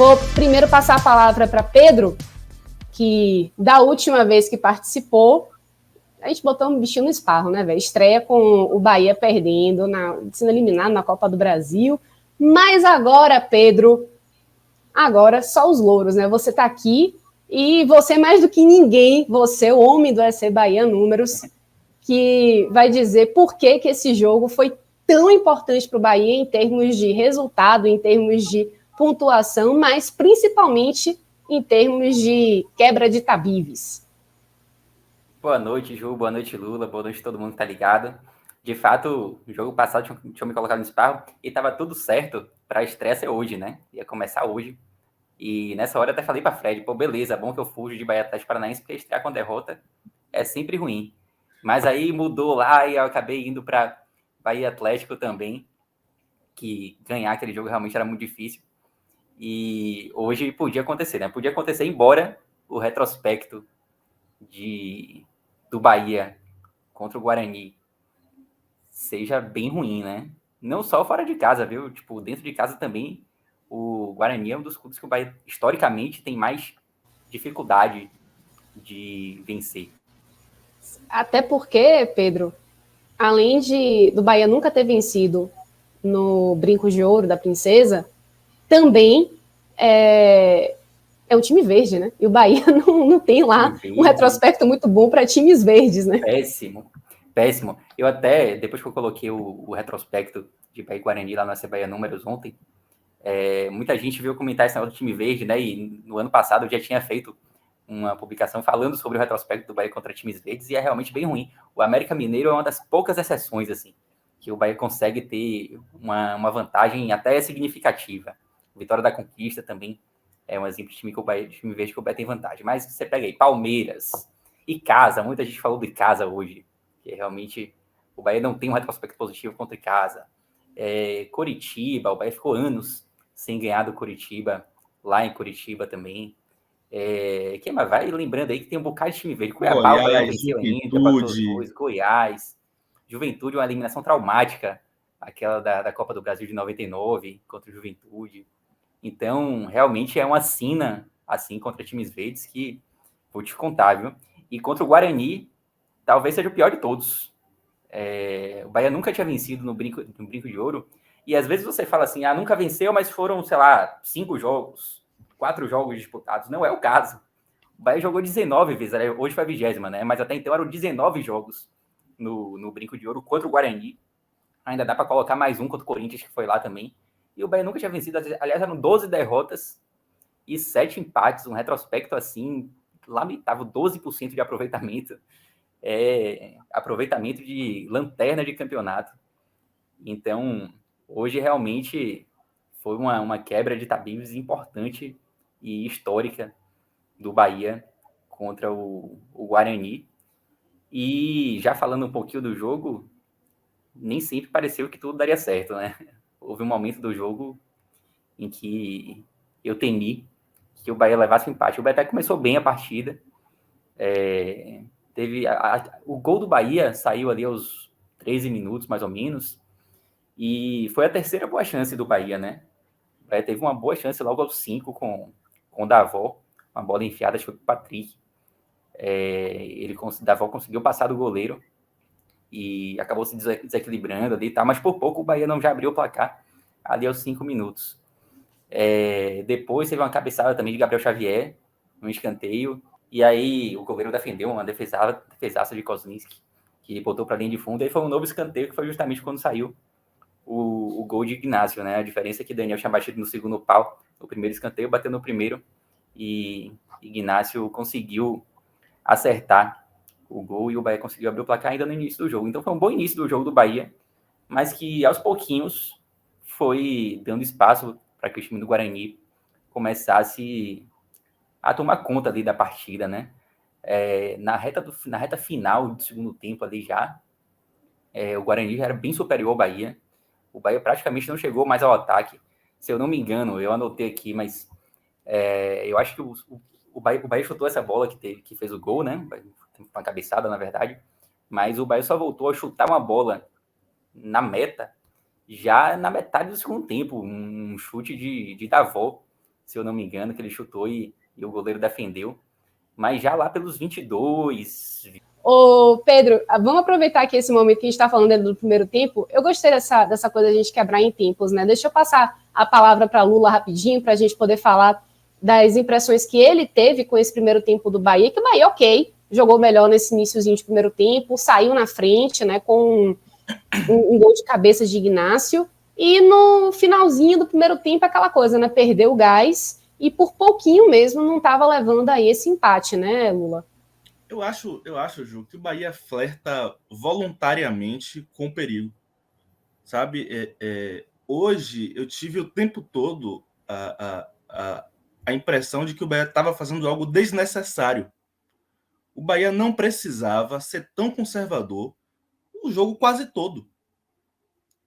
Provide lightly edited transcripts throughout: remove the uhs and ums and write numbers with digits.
Vou primeiro passar a palavra para Pedro, que da última vez que participou, a gente botou um bichinho no esparro, né, velho? Estreia com o Bahia perdendo, sendo eliminado na Copa do Brasil. Mas agora, Pedro, agora só os louros, né? Você tá aqui e você, mais do que ninguém, você, o homem do SC Bahia Números, que vai dizer por que esse jogo foi tão importante para o Bahia em termos de resultado, em termos de pontuação, mas principalmente em termos de quebra de tabibes. Boa noite, Ju. Boa noite, Lula. Boa noite a todo mundo que tá ligado. De fato, o jogo passado tinha me colocado no esparro e tava tudo certo para a estreia ser hoje, né? Ia começar hoje. E nessa hora eu até falei para Fred, pô, beleza, bom que eu fujo de Bahia Atlético Paranaense, porque estrear com derrota é sempre ruim. Mas aí mudou lá e eu acabei indo para Bahia Atlético também, que ganhar aquele jogo realmente era muito difícil. E hoje podia acontecer, né? Podia acontecer, embora o retrospecto do Bahia contra o Guarani seja bem ruim, né? Não só fora de casa, viu? Tipo, dentro de casa também, o Guarani é um dos clubes que o Bahia, historicamente, tem mais dificuldade de vencer. Até porque, Pedro, além do Bahia nunca ter vencido no Brinco de Ouro da Princesa, também é um time verde, né? E o Bahia não tem lá um retrospecto muito bom para times verdes, né? Péssimo, péssimo. Eu até, depois que eu coloquei o retrospecto de Bahia e Guarani lá na Bahia Números ontem, muita gente veio comentar esse negócio do time verde, né? E no ano passado eu já tinha feito uma publicação falando sobre o retrospecto do Bahia contra times verdes e é realmente bem ruim. O América Mineiro é uma das poucas exceções, assim, que o Bahia consegue ter uma vantagem até significativa. Vitória da Conquista também é um exemplo de time verde que o Bahia tem vantagem. Mas você pega aí Palmeiras e Casa, muita gente falou de Casa hoje, que realmente o Bahia não tem um retrospecto positivo contra Casa. Coritiba, o Bahia ficou anos sem ganhar do Coritiba, lá em Curitiba também. Quem mais vai? Lembrando aí que tem um bocado de time verde. Cuiabá, o Bahia venceu ainda, empatou os dois. Goiás, Juventude, uma eliminação traumática, aquela da Copa do Brasil de 99 contra o Juventude. Então, realmente é uma sina, assim, contra times verdes que vou te contar, viu? E contra o Guarani, talvez seja o pior de todos. O Bahia nunca tinha vencido no Brinco de Ouro. E às vezes você fala assim, nunca venceu, mas foram, sei lá, 5 jogos, 4 jogos disputados. Não é o caso. O Bahia jogou 19 vezes, hoje foi a 20ª, né? Mas até então eram 19 jogos no Brinco de Ouro contra o Guarani. Ainda dá para colocar mais um contra o Corinthians, que foi lá também. E o Bahia nunca tinha vencido, aliás, eram 12 derrotas e 7 empates, um retrospecto assim, lamentável, 12% de aproveitamento. Aproveitamento de lanterna de campeonato. Então, hoje realmente foi uma quebra de tabibes importante e histórica do Bahia contra o Guarani. E já falando um pouquinho do jogo, nem sempre pareceu que tudo daria certo, né? Houve um momento do jogo em que eu temi que o Bahia levasse o empate. O Bahia até começou bem a partida. Teve o gol do Bahia saiu ali aos 13 minutos, mais ou menos, e foi a terceira boa chance do Bahia, né? O Bahia teve uma boa chance logo aos 5 com o Davó, uma bola enfiada, acho que foi pro Patrick. Davó conseguiu passar do goleiro e acabou se desequilibrando ali, tá? Mas por pouco o Bahia não já abriu o placar ali aos 5 minutos. Depois teve uma cabeçada também de Gabriel Xavier, um escanteio, e aí o goleiro defendeu uma defesaça de Kozlinski, que botou para a linha de fundo, e aí foi um novo escanteio, que foi justamente quando saiu o gol de Ignacio, né? A diferença é que Daniel tinha batido no segundo pau, no primeiro escanteio, bateu no primeiro, e Ignacio conseguiu acertar o gol, e o Bahia conseguiu abrir o placar ainda no início do jogo. Então foi um bom início do jogo do Bahia, mas que aos pouquinhos foi dando espaço para que o time do Guarani começasse a tomar conta ali da partida, né? Na reta final do segundo tempo ali já, o Guarani já era bem superior ao Bahia. O Bahia praticamente não chegou mais ao ataque. Se eu não me engano, eu anotei aqui, mas eu acho que o Bahia chutou essa bola que fez o gol, né? Uma cabeçada, na verdade. Mas o Bahia só voltou a chutar uma bola na meta já na metade do segundo tempo. Um chute de Davó, se eu não me engano, que ele chutou e o goleiro defendeu. Mas já lá pelos 22... Ô, Pedro, vamos aproveitar aqui esse momento que a gente está falando do primeiro tempo. Eu gostei dessa coisa de a gente quebrar em tempos, né? Deixa eu passar a palavra para Lula rapidinho, para a gente poder falar das impressões que ele teve com esse primeiro tempo do Bahia, que o Bahia, ok, jogou melhor nesse iníciozinho de primeiro tempo, saiu na frente, né, com um gol de cabeça de Ignácio, e no finalzinho do primeiro tempo, aquela coisa, né, perdeu o gás, e por pouquinho mesmo não estava levando aí esse empate, né, Lula? Eu acho, Ju, que o Bahia flerta voluntariamente com o perigo, sabe? Hoje eu tive o tempo todo a impressão de que o Bahia estava fazendo algo desnecessário. O Bahia não precisava ser tão conservador o jogo quase todo.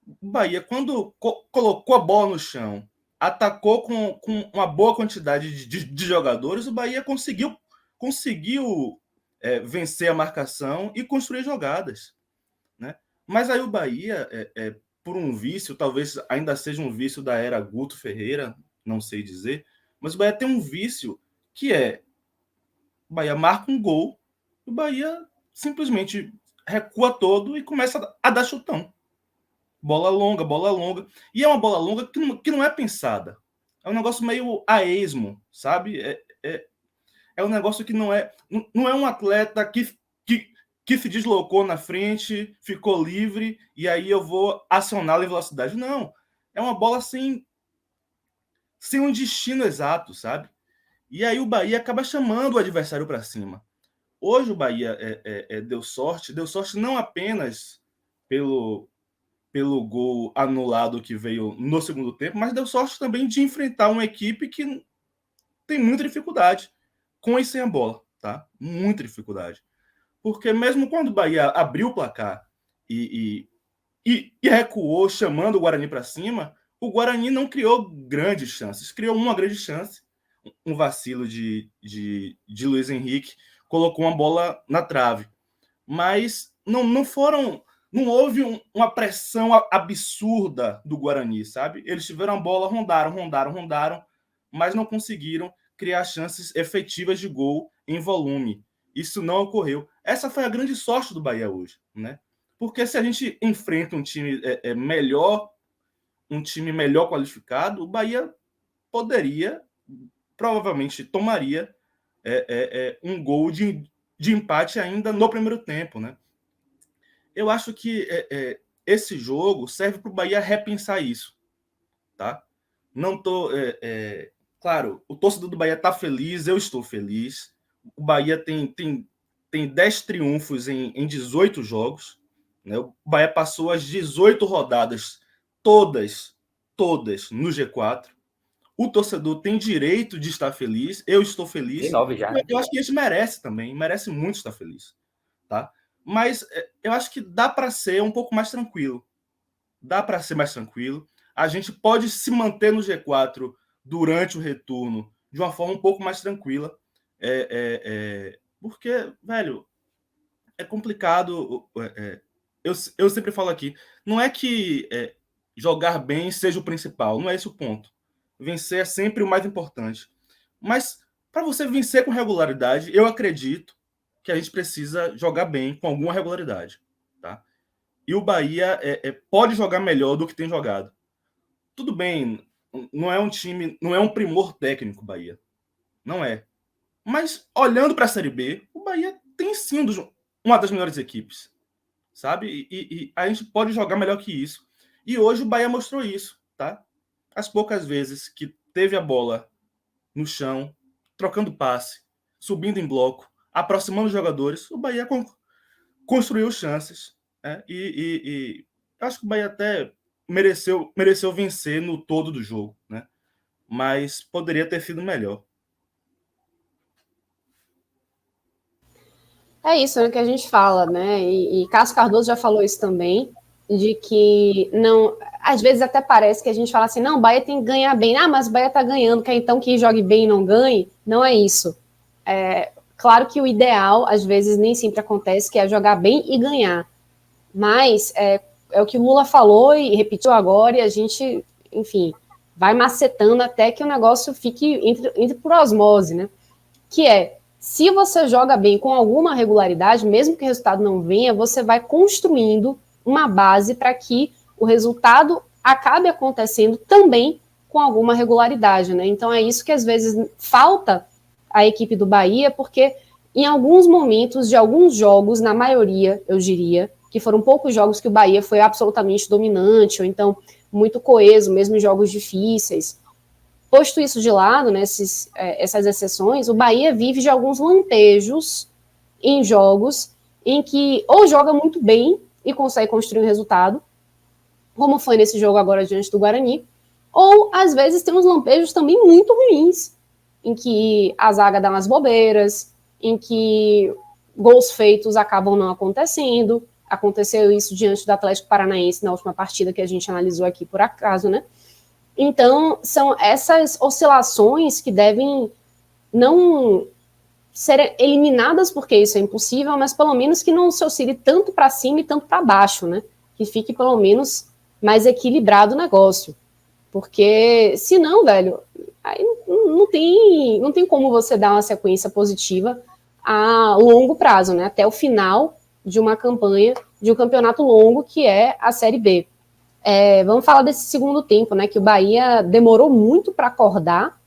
O Bahia, quando colocou a bola no chão, atacou com uma boa quantidade de jogadores, o Bahia conseguiu vencer a marcação e construir jogadas, né? Mas aí o Bahia, por um vício, talvez ainda seja um vício da era Guto Ferreira, não sei dizer, mas o Bahia tem um vício que o Bahia marca um gol, o Bahia simplesmente recua todo e começa a dar chutão. Bola longa. E é uma bola longa que não é pensada. É um negócio meio a esmo, sabe? É um negócio que não é um atleta que se deslocou na frente, ficou livre, e aí eu vou acioná-lo em velocidade. Não. É uma bola sem um destino exato, sabe? E aí o Bahia acaba chamando o adversário para cima. Hoje o Bahia deu sorte não apenas pelo gol anulado que veio no segundo tempo, mas deu sorte também de enfrentar uma equipe que tem muita dificuldade com e sem a bola, tá? Muita dificuldade. Porque mesmo quando o Bahia abriu o placar e recuou, chamando o Guarani para cima, o Guarani não criou grandes chances. Criou uma grande chance, um vacilo de Luiz Henrique, colocou uma bola na trave. Mas não houve uma pressão absurda do Guarani, sabe? Eles tiveram a bola, rondaram, mas não conseguiram criar chances efetivas de gol em volume. Isso não ocorreu. Essa foi a grande sorte do Bahia hoje, né? Porque se a gente enfrenta um time melhor qualificado, o Bahia provavelmente tomaria um gol de empate ainda no primeiro tempo, né? Eu acho que esse jogo serve para o Bahia repensar isso, tá? Não tô... claro, o torcedor do Bahia está feliz, eu estou feliz. O Bahia tem 10 triunfos em 18 jogos, né? O Bahia passou as 18 rodadas todas no G4. O torcedor tem direito de estar feliz, eu estou feliz. 19 já. Eu acho que eles merecem também, merece muito estar feliz, tá? Mas eu acho que dá para ser um pouco mais tranquilo. Dá para ser mais tranquilo. A gente pode se manter no G4 durante o retorno de uma forma um pouco mais tranquila. Porque, velho, é complicado. Eu sempre falo aqui, não é que jogar bem seja o principal, não é esse o ponto. Vencer é sempre o mais importante. Mas para você vencer com regularidade, eu acredito que a gente precisa jogar bem com alguma regularidade, tá? E o Bahia pode jogar melhor do que tem jogado. Tudo bem, não é um time, não é um primor técnico o Bahia. Não é. Mas olhando para a Série B, o Bahia tem sim uma das melhores equipes, sabe? E a gente pode jogar melhor que isso. E hoje o Bahia mostrou isso, tá? As poucas vezes que teve a bola no chão, trocando passe, subindo em bloco, aproximando os jogadores, o Bahia construiu chances. E acho que o Bahia até mereceu vencer no todo do jogo, né? Mas poderia ter sido melhor. É isso, né, que a gente fala, né? E Cássio Cardoso já falou isso também, de que não, às vezes até parece que a gente fala assim, não, o Bahia tem que ganhar bem, mas o Bahia tá ganhando, quer então que jogue bem e não ganhe? Não é isso. Claro que o ideal, às vezes, nem sempre acontece, que é jogar bem e ganhar. Mas é o que o Lula falou e repetiu agora, e a gente, enfim, vai macetando até que o negócio fique entre por osmose, né? Que é, se você joga bem com alguma regularidade, mesmo que o resultado não venha, você vai construindo uma base para que o resultado acabe acontecendo também com alguma regularidade, né? Então é isso que às vezes falta à equipe do Bahia, porque em alguns momentos de alguns jogos, na maioria, eu diria, que foram poucos jogos que o Bahia foi absolutamente dominante, ou então muito coeso, mesmo em jogos difíceis. Posto isso de lado, né, essas exceções, o Bahia vive de alguns lampejos em jogos em que ou joga muito bem e consegue construir um resultado, como foi nesse jogo agora diante do Guarani, ou às vezes tem uns lampejos também muito ruins, em que a zaga dá umas bobeiras, em que gols feitos acabam não acontecendo. Aconteceu isso diante do Atlético Paranaense na última partida que a gente analisou aqui por acaso, né? Então, são essas oscilações que devem não ser eliminadas, porque isso é impossível, mas pelo menos que não se oscile tanto para cima e tanto para baixo, né? Que fique pelo menos mais equilibrado o negócio. Porque, senão, velho, aí não tem como você dar uma sequência positiva a longo prazo, né? Até o final de uma campanha, de um campeonato longo, que é a Série B. Vamos falar desse segundo tempo, né? Que o Bahia demorou muito para acordar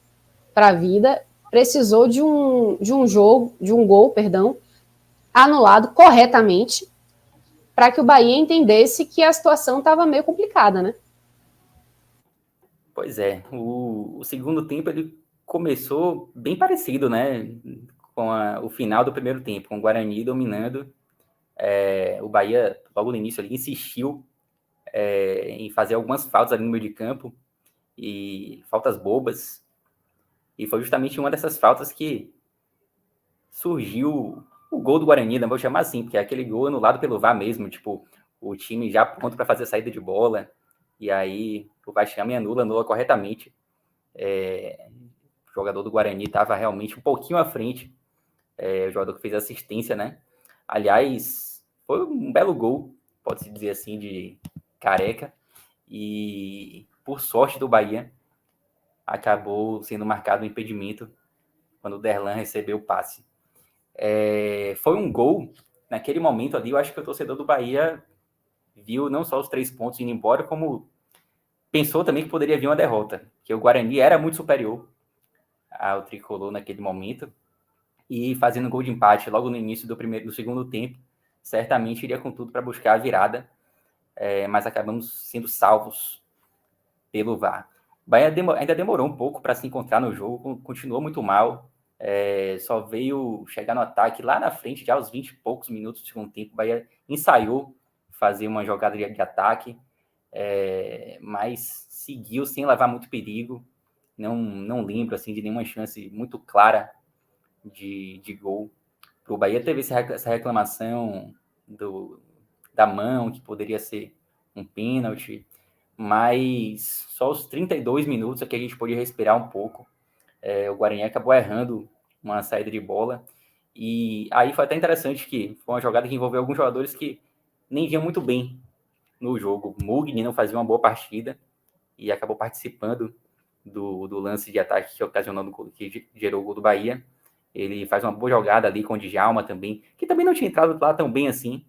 para a vida, precisou de um gol, anulado corretamente, para que o Bahia entendesse que a situação estava meio complicada, né? Pois é, o segundo tempo ele começou bem parecido, né? Com o final do primeiro tempo, com o Guarani dominando. O Bahia, logo no início, ali, insistiu em fazer algumas faltas ali no meio de campo, e faltas bobas. E foi justamente uma dessas faltas que surgiu o gol do Guarani, né? Vou chamar assim, porque é aquele gol anulado pelo VAR mesmo, tipo, o time já pronto para fazer a saída de bola, e aí o VAR chama e anula corretamente. O jogador do Guarani estava realmente um pouquinho à frente, o jogador que fez a assistência, né? Aliás, foi um belo gol, pode-se dizer assim, de Careca, e por sorte do Bahia, acabou sendo marcado um impedimento quando o Derlan recebeu o passe. Foi um gol, naquele momento ali, eu acho que o torcedor do Bahia viu não só os 3 pontos indo embora, como pensou também que poderia vir uma derrota, que o Guarani era muito superior ao tricolor naquele momento, e fazendo um gol de empate logo no início do segundo tempo, certamente iria com tudo para buscar a virada, mas acabamos sendo salvos pelo VAR. O Bahia ainda demorou um pouco para se encontrar no jogo, continuou muito mal, só veio chegar no ataque lá na frente, já aos 20 e poucos minutos do segundo tempo. O Bahia ensaiou fazer uma jogada de ataque, mas seguiu sem levar muito perigo. Não lembro assim, de nenhuma chance muito clara de gol. O Bahia teve essa reclamação da mão, que poderia ser um pênalti, mas só aos 32 minutos é que a gente pôde respirar um pouco. O Guarani acabou errando uma saída de bola, e aí foi até interessante que foi uma jogada que envolveu alguns jogadores que nem vinham muito bem no jogo. Mugni não fazia uma boa partida e acabou participando do lance de ataque que ocasionou no gol, que gerou o gol do Bahia. Ele faz uma boa jogada ali com o Djalma também, que também não tinha entrado lá tão bem assim.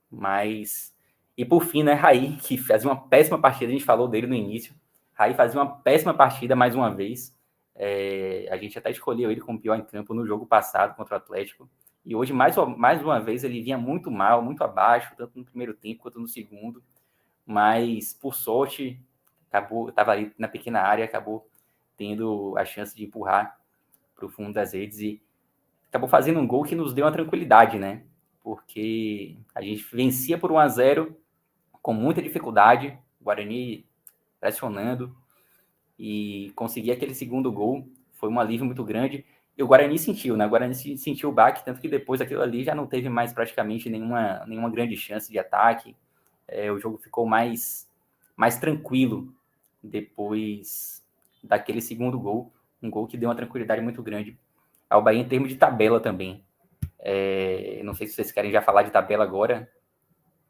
Mas... E por fim, né, Raí, que fazia uma péssima partida, a gente falou dele no início. Raí fazia uma péssima partida mais uma vez. A gente até escolheu ele como pior em campo no jogo passado contra o Atlético. E hoje, mais uma vez, ele vinha muito mal, muito abaixo, tanto no primeiro tempo quanto no segundo. Mas, por sorte, estava ali na pequena área, acabou tendo a chance de empurrar para o fundo das redes e acabou fazendo um gol que nos deu uma tranquilidade, né? Porque a gente vencia por 1-0 com muita dificuldade, o Guarani pressionando, e conseguir aquele segundo gol foi um alívio muito grande. E o Guarani sentiu, né? O Guarani sentiu o baque, tanto que depois daquilo ali já não teve mais praticamente nenhuma grande chance de ataque. O jogo ficou mais tranquilo depois daquele segundo gol, um gol que deu uma tranquilidade muito grande ao Bahia em termos de tabela também. Não sei se vocês querem já falar de tabela agora,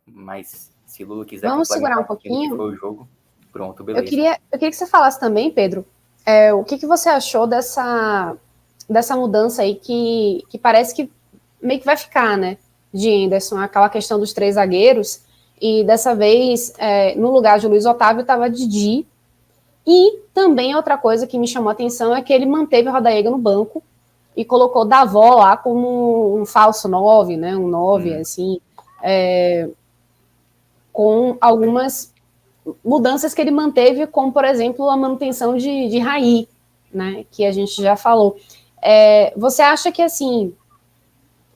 mas se Lula quiser Vamos segurar um que pouquinho. foi o jogo. Pronto, beleza. Eu queria que você falasse também, Pedro, o que você achou dessa mudança aí que parece que meio que vai ficar, né, de Henderson, aquela questão dos 3 zagueiros, e dessa vez, no lugar de Luiz Otávio, estava Didi, e também outra coisa que me chamou a atenção é que ele manteve o Rodallega no banco e colocou Davó lá como um falso 9, né, um 9, assim, com algumas mudanças que ele manteve, como, por exemplo, a manutenção de Raí, né, que a gente já falou. Você acha que, assim,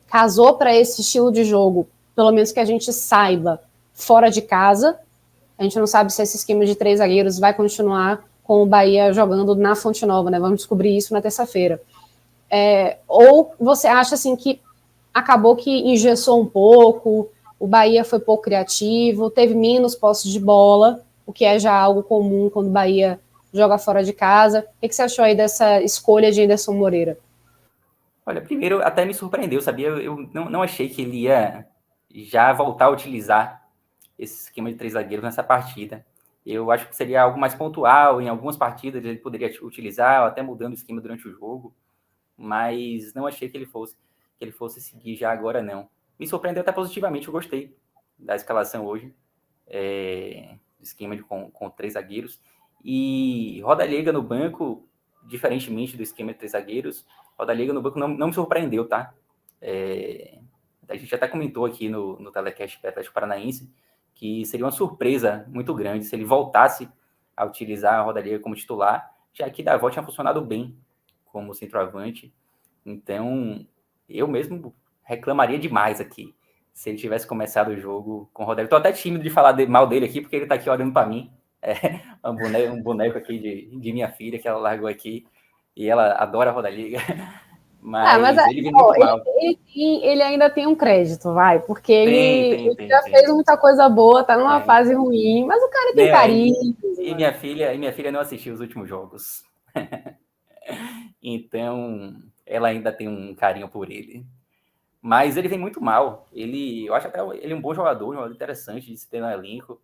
casou para esse estilo de jogo, pelo menos que a gente saiba, fora de casa? A gente não sabe se esse esquema de 3 zagueiros vai continuar com o Bahia jogando na Fonte Nova, né? Vamos descobrir isso na terça-feira. Ou você acha, assim, que acabou que engessou um pouco, o Bahia foi pouco criativo, teve menos posse de bola, o que é já algo comum quando o Bahia joga fora de casa. O que você achou aí dessa escolha de Anderson Moreira? Olha, primeiro até me surpreendeu, sabia? Eu não achei que ele ia já voltar a utilizar esse esquema de 3 zagueiros nessa partida. Eu acho que seria algo mais pontual, em algumas partidas ele poderia utilizar, ou até mudando o esquema durante o jogo, mas não achei que ele fosse seguir já agora, não. Me surpreendeu até positivamente, eu gostei da escalação hoje, esquema com 3 zagueiros, e Rodallega no banco, diferentemente do esquema de 3 zagueiros, Rodallega no banco não me surpreendeu, tá? A gente até comentou aqui no telecast do Atlético Paranaense que seria uma surpresa muito grande se ele voltasse a utilizar a Rodallega como titular, já que Davó tinha funcionado bem como centroavante. Então, eu mesmo reclamaria demais aqui se ele tivesse começado o jogo com o Rodallega. Estou até tímido de falar mal dele aqui, porque ele está aqui olhando para mim. Um boneco aqui de minha filha que ela largou aqui, e ela adora a Rodallega. Mas ele vem muito mal. Ele ainda tem um crédito, vai, porque ele Tem, já fez muita coisa boa, tá numa fase ruim, mas o cara tem carinho. E minha filha não assistiu os últimos jogos. Então, ela ainda tem um carinho por ele. Mas ele vem muito mal. Eu acho até ele um bom jogador interessante de se ter no elenco.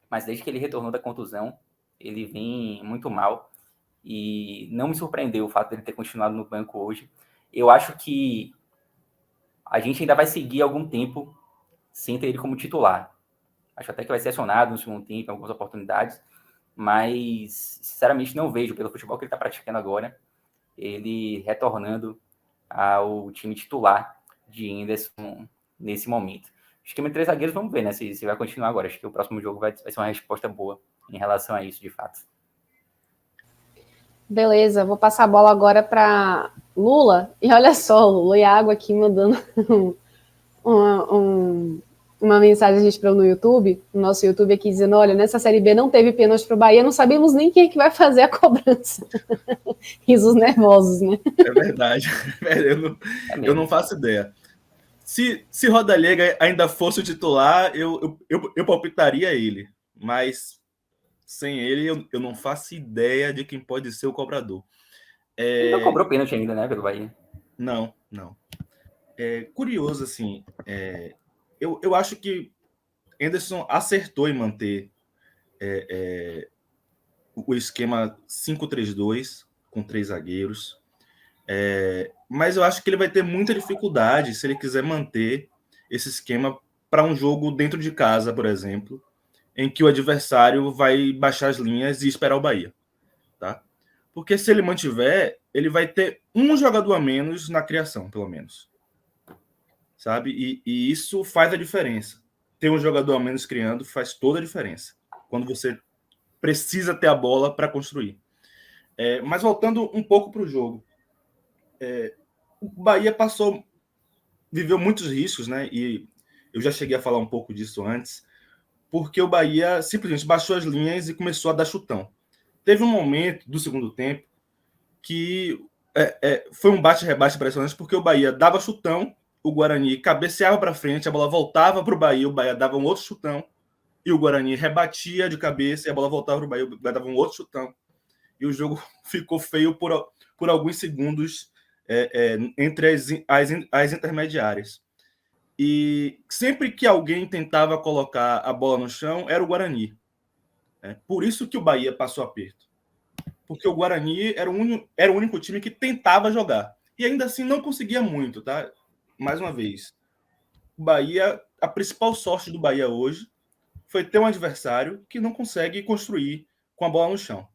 Mas desde que ele retornou da contusão, ele vem muito mal. E não me surpreendeu o fato dele ter continuado no banco hoje. Eu acho que a gente ainda vai seguir algum tempo sem ter ele como titular. Acho até que vai ser acionado no segundo tempo, em algumas oportunidades. Mas, sinceramente, não vejo, pelo futebol que ele está praticando agora, ele retornando ao time titular de Henderson nesse momento. Esquema de 3 zagueiros, vamos ver, né? Se vai continuar agora. Acho que o próximo jogo vai ser uma resposta boa em relação a isso, de fato. Beleza, vou passar a bola agora para Lula. E olha só, Lula, o Iago aqui mandando uma mensagem a gente para no YouTube, no nosso YouTube aqui, dizendo: olha, nessa Série B não teve pênalti para o Bahia, não sabemos nem quem é que vai fazer a cobrança. Risos nervosos, né? É verdade. Eu não faço ideia. Se Rodallega ainda fosse o titular, eu palpitaria ele. Mas sem ele, eu não faço ideia de quem pode ser o cobrador. Ele não cobrou pênalti ainda, né, pelo Bahia? Não. Curioso, assim, eu acho que Henderson acertou em manter o esquema 5-3-2 com 3 zagueiros. Mas eu acho que ele vai ter muita dificuldade se ele quiser manter esse esquema para um jogo dentro de casa, por exemplo, em que o adversário vai baixar as linhas e esperar o Bahia, tá? Porque se ele mantiver, ele vai ter um jogador a menos na criação, pelo menos. Sabe? E isso faz a diferença. Ter um jogador a menos criando faz toda a diferença. Quando você precisa ter a bola para construir. Mas voltando um pouco para o jogo. O Bahia viveu muitos riscos, né? E eu já cheguei a falar um pouco disso antes, porque o Bahia simplesmente baixou as linhas e começou a dar chutão. Teve um momento do segundo tempo que foi um bate-rebate impressionante, porque o Bahia dava chutão, o Guarani cabeceava para frente, a bola voltava para o Bahia dava um outro chutão, e o Guarani rebatia de cabeça, e a bola voltava para o Bahia dava um outro chutão. E o jogo ficou feio por alguns segundos entre as intermediárias. E sempre que alguém tentava colocar a bola no chão, era o Guarani. Por isso que o Bahia passou aperto. Porque o Guarani era o único time que tentava jogar. E ainda assim não conseguia muito, tá? Mais uma vez, o Bahia, a principal sorte do Bahia hoje foi ter um adversário que não consegue construir com a bola no chão.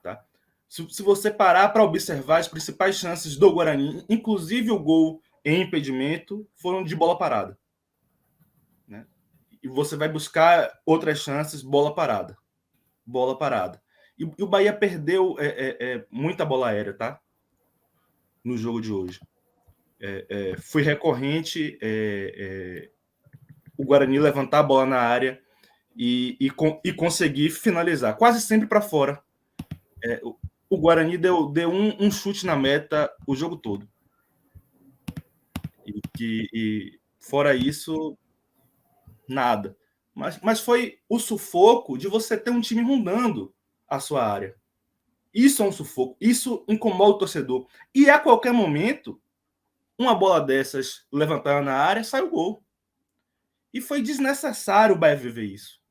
Tá? Se você parar para observar as principais chances do Guarani, inclusive o gol em impedimento, foram de bola parada. Né? E você vai buscar outras chances, bola parada. Bola parada. E o Bahia perdeu muita bola aérea, tá? No jogo de hoje. Foi recorrente o Guarani levantar a bola na área e conseguir finalizar, quase sempre para fora. O Guarani deu um chute na meta o jogo todo. E fora isso, nada. Mas foi o sufoco de você ter um time rondando a sua área. Isso é um sufoco. Isso incomoda o torcedor. E a qualquer momento, uma bola dessas levantada na área, sai o gol. E foi desnecessário o Bahia viver isso.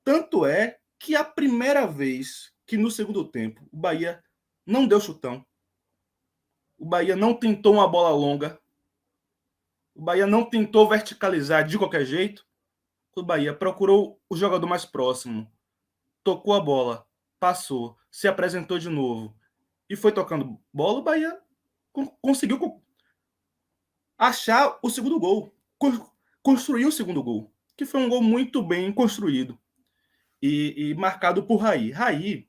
Tanto é que a primeira vez que no segundo tempo o Bahia não deu chutão, o Bahia não tentou uma bola longa, o Bahia não tentou verticalizar de qualquer jeito, o Bahia procurou o jogador mais próximo, tocou a bola, passou, se apresentou de novo e foi tocando bola, o Bahia conseguiu achar o segundo gol, construir o segundo gol, que foi um gol muito bem construído e marcado por Raí. Raí,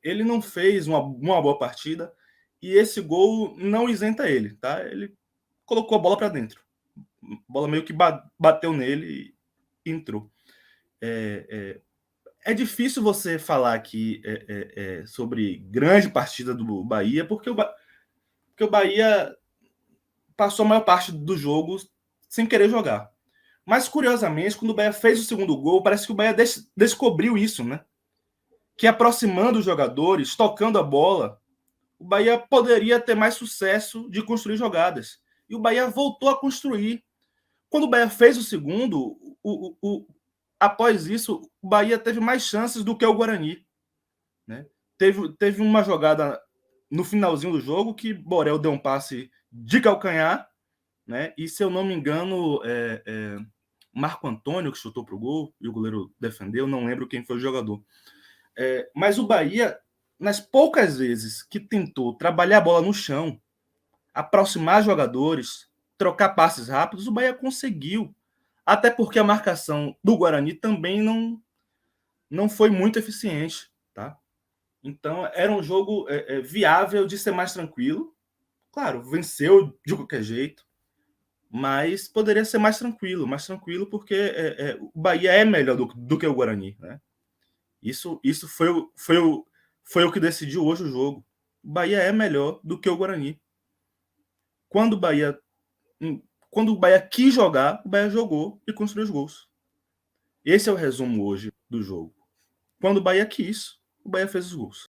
ele não fez uma boa partida e esse gol não isenta ele, tá? Ele colocou a bola para dentro. A bola meio que bateu nele e entrou. É difícil você falar aqui sobre grande partida do Bahia, porque o Bahia passou a maior parte do jogo sem querer jogar. Mas, curiosamente, quando o Bahia fez o segundo gol, parece que o Bahia descobriu isso, né? Que aproximando os jogadores, tocando a bola, o Bahia poderia ter mais sucesso de construir jogadas. E o Bahia voltou a construir. Quando o Bahia fez o segundo, após isso, o Bahia teve mais chances do que o Guarani. Né? Teve uma jogada no finalzinho do jogo que Borel deu um passe de calcanhar, né? E, se eu não me engano, Marco Antônio que chutou para o gol e o goleiro defendeu, não lembro quem foi o jogador. Mas o Bahia, nas poucas vezes que tentou trabalhar a bola no chão, aproximar jogadores, trocar passes rápidos, o Bahia conseguiu. Até porque a marcação do Guarani também não foi muito eficiente. Tá? Então, era um jogo viável de ser mais tranquilo. Claro, venceu de qualquer jeito, mas poderia ser mais tranquilo porque o Bahia é melhor do que o Guarani. Né? Isso foi o que decidiu hoje o jogo. O Bahia é melhor do que o Guarani. Quando o Bahia quis jogar, o Bahia jogou e construiu os gols. Esse é o resumo hoje do jogo. Quando o Bahia quis, o Bahia fez os gols.